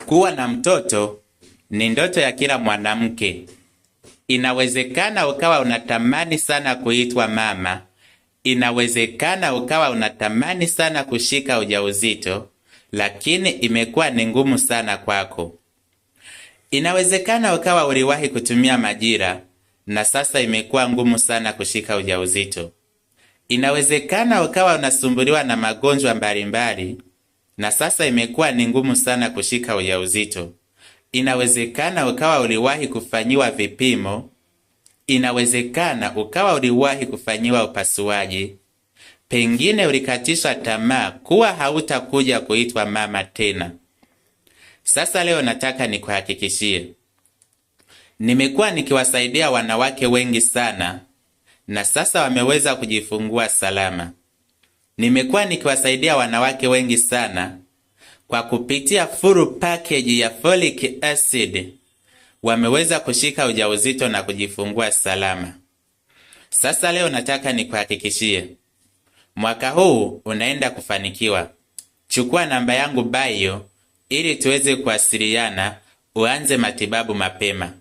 Kuwa na mtoto ni ndoto ya kila mwanamke. Inawezekana ukawa unatamani sana kuitwa mama. Inawezekana ukawa unatamani sana kushika ujauzito, lakini imekuwa ni ngumu sana kwako. Inawezekana ukawa uliwahi kutumia majira na sasa imekuwa ngumu sana kushika ujauzito. Inawezekana ukawa unasumbuliwa na magonjwa mbalimbali na sasa imekuwa ni ngumu sana kushika ujauzito. Inawezekana ukawa uliwahi kufanyiwa vipimo. Inawezekana ukawa uliwahi kufanyiwa upasuaji. Pengine ulikatishwa tamaa kuwa hautakuja kuitwa mama tena. Sasa leo nataka nikuhakikishie, nimekuwa nikiwasaidia wanawake wengi sana na sasa wameweza kujifungua salama. Nimekuwa nikiwasaidia wanawake wengi sana kwa kupitia full package ya folic acid, wameweza kushika ujauzito na kujifungua salama. Sasa leo nataka nikuhakikishie, mwaka huu unaenda kufanikiwa. Chukua namba yangu bio ili tuweze kuwasiliana, uanze matibabu mapema.